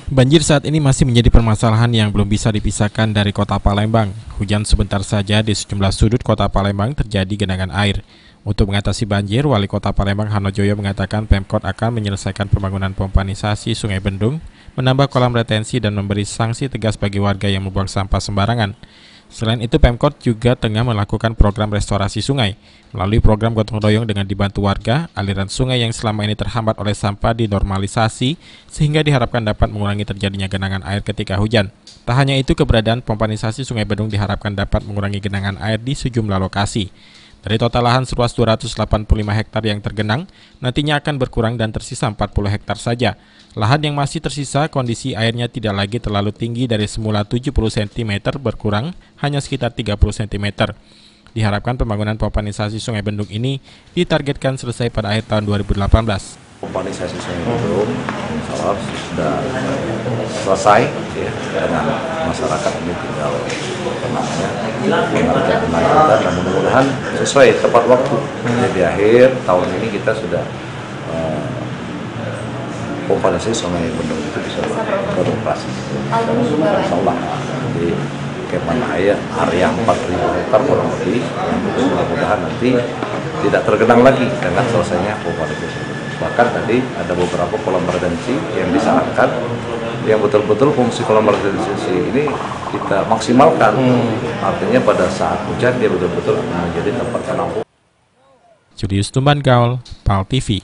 Banjir saat ini masih menjadi permasalahan yang belum bisa dipisahkan dari kota Palembang. Hujan sebentar saja di sejumlah sudut kota Palembang terjadi genangan air. Untuk mengatasi banjir, Wali Kota Palembang Hanojoyo mengatakan Pemkot akan menyelesaikan pembangunan pompanisasi Sungai Bendung, menambah kolam retensi dan memberi sanksi tegas bagi warga yang membuang sampah sembarangan. Selain itu, Pemkot juga tengah melakukan program restorasi sungai. Melalui program gotong royong dengan dibantu warga, aliran sungai yang selama ini terhambat oleh sampah dinormalisasi, sehingga diharapkan dapat mengurangi terjadinya genangan air ketika hujan. Tak hanya itu, keberadaan pompanisasi Sungai Bendung diharapkan dapat mengurangi genangan air di sejumlah lokasi. Dari total lahan seluas 285 hektar yang tergenang, nantinya akan berkurang dan tersisa 40 hektar saja. Lahan yang masih tersisa, kondisi airnya tidak lagi terlalu tinggi dari semula 70 cm berkurang hanya sekitar 30 cm. Diharapkan pembangunan pompanisasi Sungai Bendung ini ditargetkan selesai pada akhir tahun 2018. Pompanisasi Sungai Bendung insya Allah sudah selesai ya, karena masyarakat ini tinggal pengerjaan lanjutan dan mudah-mudahan sesuai tepat waktu. Jadi akhir tahun ini kita sudah pompanisasi Sungai Bendung itu bisa beroperasi. Insya Allah di Kemana area 4.000 hektar kurang lebih, mudah-mudahan nanti tidak tergenang lagi dengan selesainya pompanisasi. Bahkan tadi ada beberapa kolam retensi yang disarankan, yang betul-betul fungsi kolam retensi ini kita maksimalkan. Artinya pada saat hujan dia betul-betul menjadi tempat penampung. Julius Tumban Gaul, PAL TV.